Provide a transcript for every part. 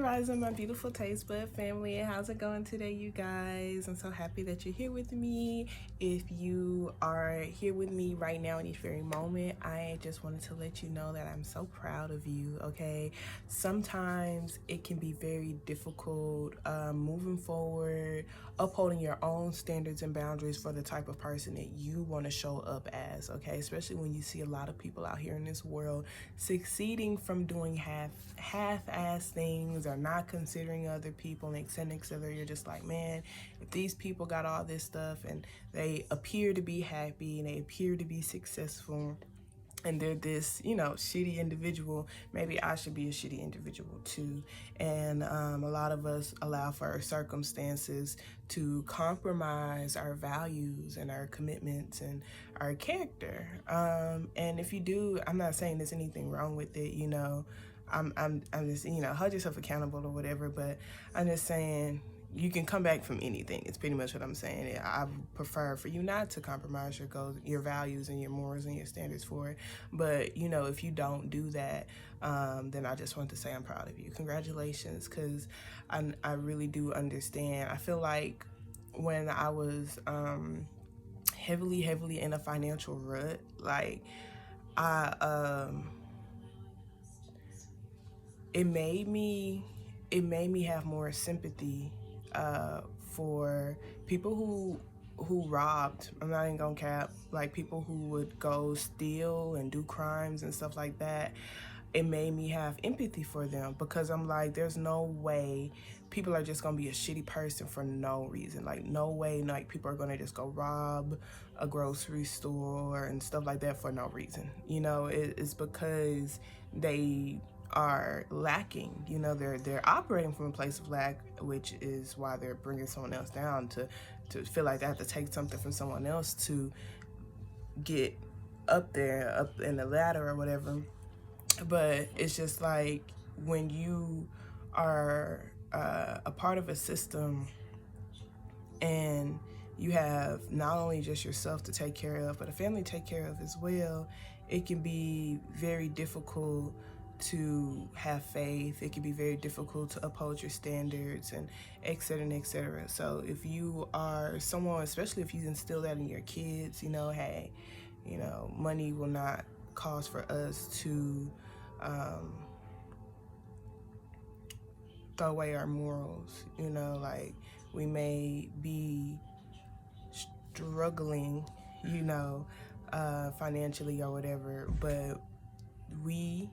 Rising, my beautiful taste bud family. How's it going today, you guys? I'm so happy that you're here with me. If you are here with me right now in each very moment, I just wanted to let you know that I'm so proud of you, okay? Sometimes it can be very difficult moving forward, upholding your own standards and boundaries for the type of person that you want to show up as, okay? Especially when you see a lot of people out here in this world succeeding from doing half-ass things or not considering other people and et cetera. You're just like, man, if these people got all this stuff and they appear to be happy and they appear to be successful and they're this, shitty individual, maybe I should be a shitty individual too. And a lot of us allow for our circumstances to compromise our values and our commitments and our character. And if you do, I'm not saying there's anything wrong with it, I'm just, hold yourself accountable or whatever, but I'm just saying you can come back from anything. It's pretty much what I'm saying. I prefer for you not to compromise your goals, your values and your morals and your standards for it. But, if you don't do that, then I just want to say I'm proud of you. Congratulations, because I really do understand. I feel like when I was heavily in a financial rut, like it made me have more sympathy for people who robbed. I'm not even gonna cap, like people who would go steal and do crimes and stuff like that. It made me have empathy for them, because I'm like, there's no way people are just gonna be a shitty person for no reason. Like, no way, like, people are gonna just go rob a grocery store and stuff like that for no reason. It's because they are lacking. They're operating from a place of lack, which is why they're bringing someone else down to feel like they have to take something from someone else to get up there, up in the ladder or whatever. But it's just like, when you are a part of a system and you have not only just yourself to take care of, but a family to take care of as well, it can be very difficult to have faith. It can be very difficult to uphold your standards and et cetera and et cetera. So if you are someone, especially if you instill that in your kids, hey, money will not cause for us to throw away our morals. Like, we may be struggling, financially or whatever, but we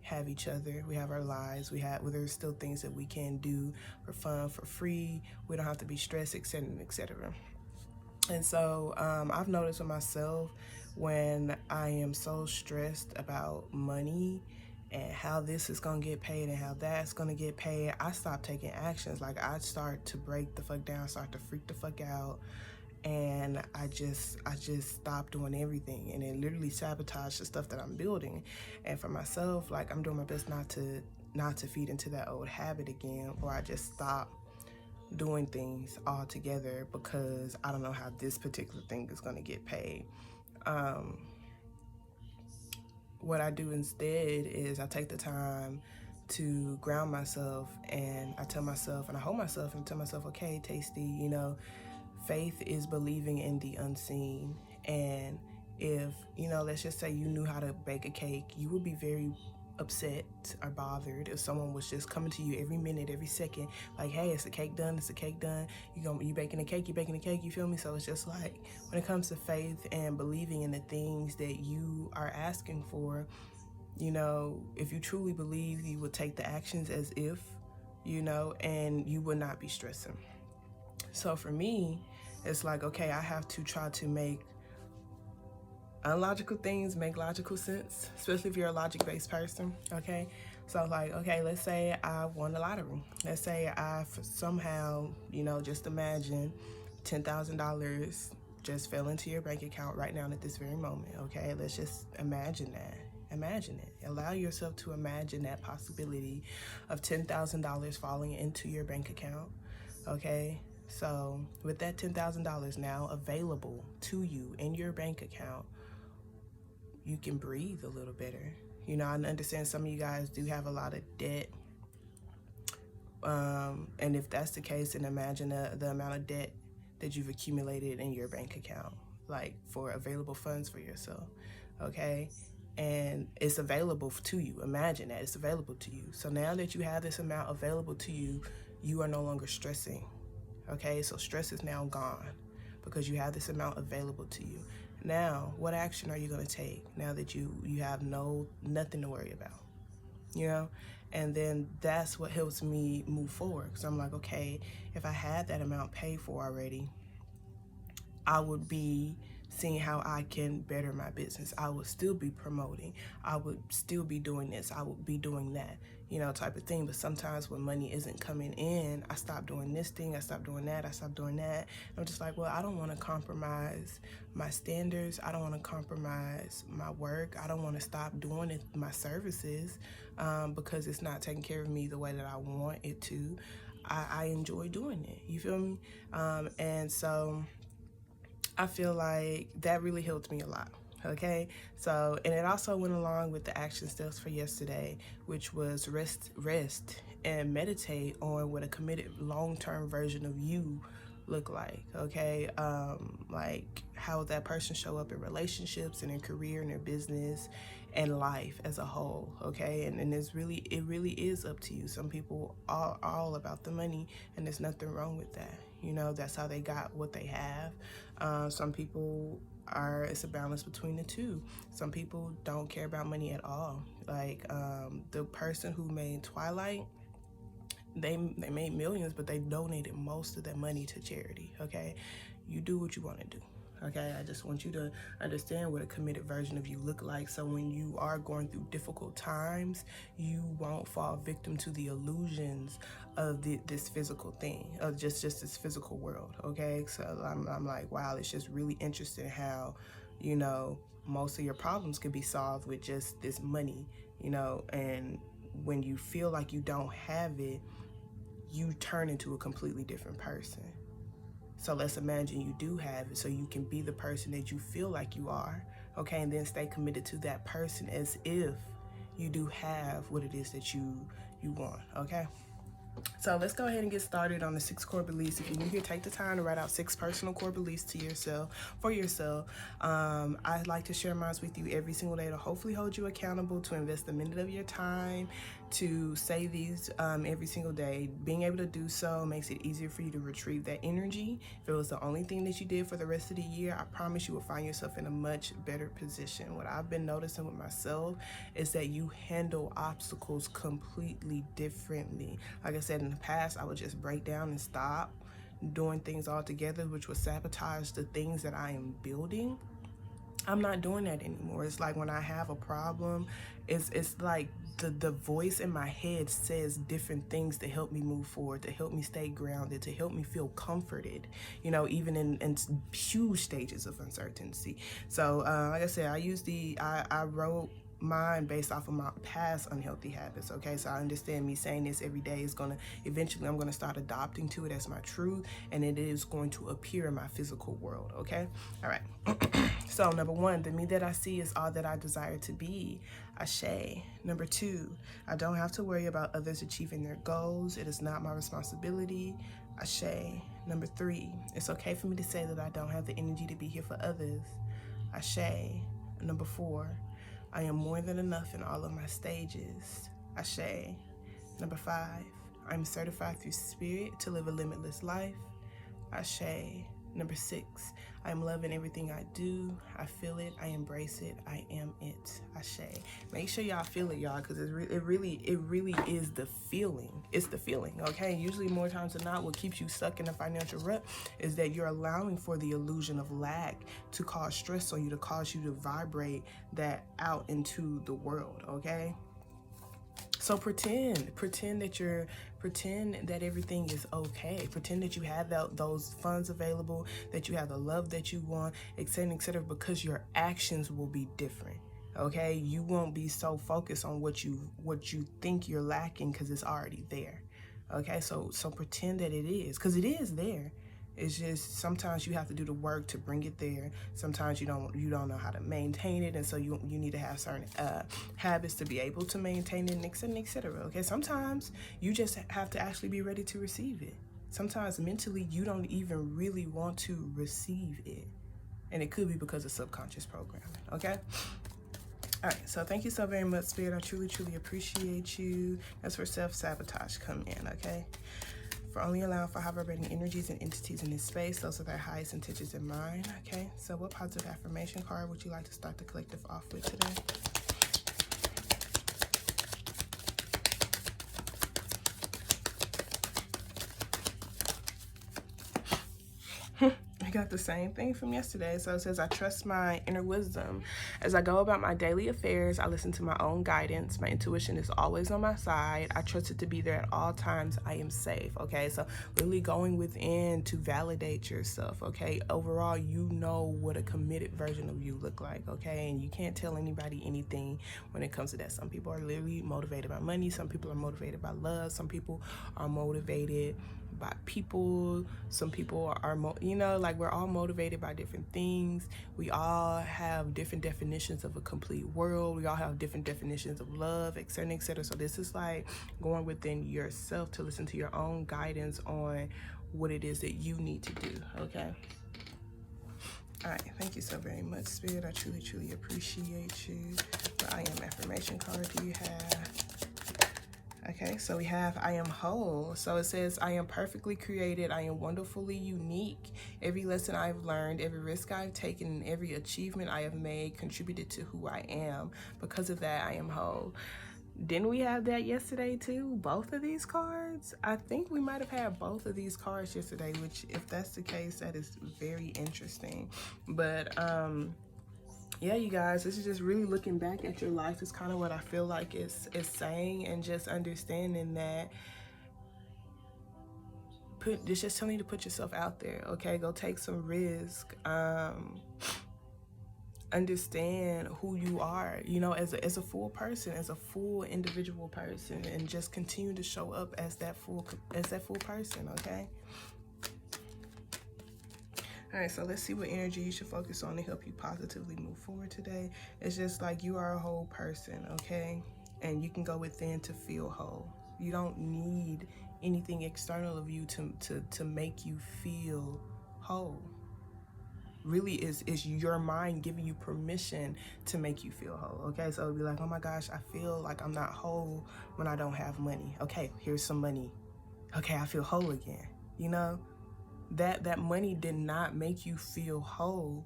have each other, we have our lives, there's still things that we can do for fun, for free. We don't have to be stressed, et cetera, et cetera. And so I've noticed with myself, when I am so stressed about money and how this is gonna get paid and how that's gonna get paid, I stop taking actions. Like, I start to break the fuck down, start to freak the fuck out, and I just stop doing everything, and it literally sabotaged the stuff that I'm building. And for myself, like, I'm doing my best not to feed into that old habit again, or I just stop doing things altogether because I don't know how this particular thing is going to get paid. What I do instead is I take the time to ground myself, and I tell myself, and I hold myself and tell myself, okay, Tasty, faith is believing in the unseen. And if, let's just say you knew how to bake a cake, you would be very upset or bothered if someone was just coming to you every minute, every second, like, hey, is the cake done? Is the cake done? You baking a cake? You baking a cake? You feel me? So it's just like, when it comes to faith and believing in the things that you are asking for, if you truly believe, you would take the actions as if, and you would not be stressing. So for me, it's like, okay, I have to try to make unlogical things make logical sense, especially if you're a logic-based person, okay? So, like, okay, let's say I won the lottery. Let's say I somehow, just imagine $10,000 just fell into your bank account right now at this very moment, okay? Let's just imagine that. Imagine it. Allow yourself to imagine that possibility of $10,000 falling into your bank account, okay? So with that $10,000 now available to you in your bank account, you can breathe a little better. I understand some of you guys do have a lot of debt, And if that's the case, then imagine the amount of debt that you've accumulated in your bank account, like for available funds for yourself. Okay. And it's available to you. Imagine that it's available to you. So now that you have this amount available to you, you are no longer stressing. Okay. So stress is now gone because you have this amount available to you. Now, what action are you going to take now that you have nothing to worry about? You know, and then that's what helps me move forward, because I'm like, okay, if I had that amount paid for already, I would be seeing how I can better my business. I would still be promoting. I would still be doing this. I would be doing that, type of thing. But sometimes when money isn't coming in, I stop doing this thing. I stop doing that. I stop doing that. And I'm just like, well, I don't want to compromise my standards. I don't want to compromise my work. I don't want to stop doing it, my services, because it's not taking care of me the way that I want it to. I enjoy doing it. You feel me? And so I feel like that really helped me a lot. Okay, so, and it also went along with the action steps for yesterday, which was rest and meditate on what a committed long-term version of you look like. Okay, like how that person show up in relationships and in career and their business and life as a whole. Okay, and it really is up to you. Some people are all about the money, and there's nothing wrong with that. That's how they got what they have. Some people it's a balance between the two. Some people don't care about money at all. Like the person who made Twilight, they made millions, but they donated most of their money to charity. Okay, you do what you want to do. Okay, I just want you to understand what a committed version of you look like, so when you are going through difficult times, you won't fall victim to the illusions of this physical thing, of just this physical world. Okay, so I'm like, wow, it's just really interesting how, most of your problems could be solved with just this money, and when you feel like you don't have it, you turn into a completely different person. So let's imagine you do have it, so you can be the person that you feel like you are, okay? And then stay committed to that person as if you do have what it is that you want, okay? So let's go ahead and get started on the 6 core beliefs. If you're new here, take the time to write out 6 personal core beliefs for yourself. I like to share mine with you every single day to hopefully hold you accountable, to invest a minute of your time to say these every single day. Being able to do so makes it easier for you to retrieve that energy. If it was the only thing that you did for the rest of the year, I promise you will find yourself in a much better position. What I've been noticing with myself is that you handle obstacles completely differently. Like I said, in the past, I would just break down and stop doing things altogether, which would sabotage the things that I am building. I'm not doing that anymore. It's like when I have a problem, it's like the voice in my head says different things to help me move forward, to help me stay grounded, to help me feel comforted, even in huge stages of uncertainty. So like I said, I wrote mine based off of my past unhealthy habits. Okay, so I understand me saying this every day is gonna eventually, I'm gonna start adopting to it as my truth, and it is going to appear in my physical world. Okay, all right. So number 1, the me that I see is all that I desire to be. Ashe. Number 2, I don't have to worry about others achieving their goals. It is not my responsibility. Ashe. Number 3, it's okay for me to say that I don't have the energy to be here for others. Ashe. Number 4, I am more than enough in all of my stages. Ashe. Number 5, I'm certified through spirit to live a limitless life. Ashe. Number 6, I'm loving everything I do. I feel it. I embrace it. I am it. Ashe. Make sure y'all feel it, y'all, because it really is the feeling. It's the feeling, okay? Usually more times than not, what keeps you stuck in a financial rut is that you're allowing for the illusion of lack to cause stress on you, to cause you to vibrate that out into the world, okay? So pretend that everything is okay. Pretend that you have those funds available, that you have the love that you want, etc., because your actions will be different. Okay, you won't be so focused on what you think you're lacking, because it's already there. Okay, so pretend that it is, because it is there. It's just sometimes you have to do the work to bring it there. Sometimes you don't know how to maintain it, and so you need to have certain habits to be able to maintain it, and et cetera. Okay, sometimes you just have to actually be ready to receive it. Sometimes mentally you don't even really want to receive it, and it could be because of subconscious programming. Okay. All right, so thank you so very much, Spirit. I truly, truly appreciate you. That's where self-sabotage come in, okay? For only allowing for high vibrating energies and entities in this space. Those are their highest intentions in mind, okay? So what positive affirmation card would you like to start the collective off with today? I got the same thing from yesterday. So it says, I trust my inner wisdom. As I go about my daily affairs, I listen to my own guidance. My intuition is always on my side. I trust it to be there at all times. I am safe. Okay, so really going within to validate yourself. Okay, overall, you know what a committed version of you look like. Okay, and you can't tell anybody anything when it comes to that. Some people are literally motivated by money. Some people are motivated by love. Some people are motivated by people. Some people are like, we're all motivated by different things. We all have different definitions of a complete world. We all have different definitions of love, etc., etc. So this is like going within yourself to listen to your own guidance on what it is that you need to do. Okay. All right, thank you so very much, Spirit. I truly, truly appreciate you. What I am affirmation card do you have? Okay, so we have I am whole. So it says, I am perfectly created. I am wonderfully unique. Every lesson I've learned, every risk I've taken, and every achievement I have made contributed to who I am. Because of that, I am whole. Didn't we have that yesterday too? Both of these cards? I think we might have had both of these cards yesterday, which if that's the case, that is very interesting. But yeah, you guys, this is just really looking back at your life. Is kind of what I feel like it's saying, and just understanding that it's just telling you to put yourself out there. Okay, go take some risk. Understand who you are, you know, as a full person, as a full individual person, and just continue to show up as that full person. Okay. All right, so let's see what energy you should focus on to help you positively move forward today. It's just like you are a whole person, okay? And you can go within to feel whole. You don't need anything external of you to make you feel whole. Really is your mind giving you permission to make you feel whole, okay? So it'll be like, oh my gosh, I feel like I'm not whole when I don't have money. Okay, here's some money. Okay, I feel whole again, you know? That money did not make you feel whole.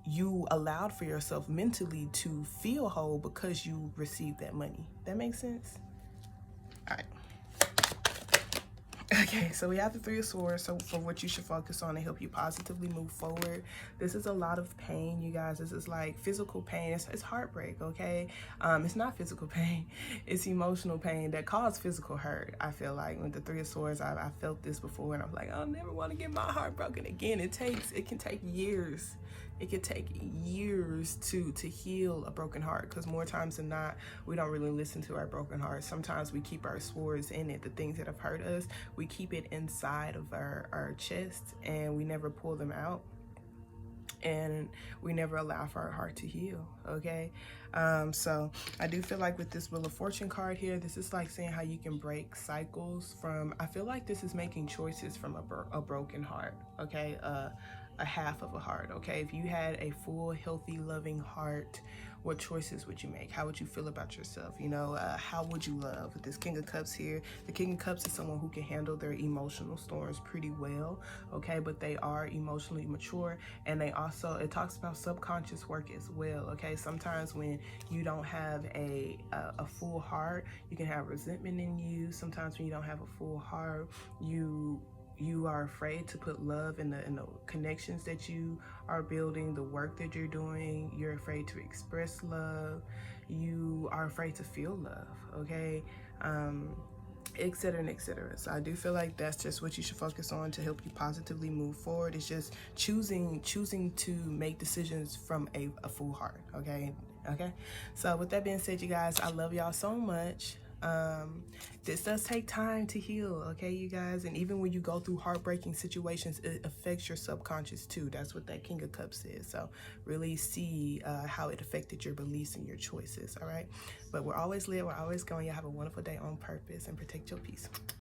You allowed for yourself mentally to feel whole because you received that money. That makes sense? All right. Okay, so we have the Three of Swords. So for what you should focus on to help you positively move forward, this is a lot of pain, you guys. This is like physical pain. It's heartbreak, okay? It's not physical pain. It's emotional pain that caused physical hurt. I feel like with the Three of Swords, I felt this before, and I'm like, I'll never want to get my heart broken again. It can take years. It could take years to heal a broken heart, because more times than not, we don't really listen to our broken hearts. Sometimes we keep our swords in it. The things that have hurt us, we keep it inside of our chest, and we never pull them out, and we never allow for our heart to heal, okay? So I do feel like with this Wheel of Fortune card here, this is like saying how you can break cycles from, I feel like this is making choices from a broken heart, okay? A half of a heart, okay? If you had a full, healthy, loving heart, what choices would you make? How would you feel about yourself? You know, how would you love? With this King of Cups here, the King of Cups is someone who can handle their emotional storms pretty well, okay? But they are emotionally mature, and they also, it talks about subconscious work as well, okay? Sometimes when you don't have a full heart, you can have resentment in you. Sometimes when you don't have a full heart, you are afraid to put love in the connections that you are building, the work that you're doing. You're afraid to express love. You are afraid to feel love, okay? Etc. and etc. So I do feel like that's just what you should focus on to help you positively move forward. It's just choosing to make decisions from a full heart, okay? So with that being said, you guys, I love y'all so much. This does take time to heal, okay, you guys? And even when you go through heartbreaking situations, it affects your subconscious too. That's what that King of Cups is. So really see how it affected your beliefs and your choices, all right? But we're always lit, we're always going. Y'all have a wonderful day on purpose and protect your peace.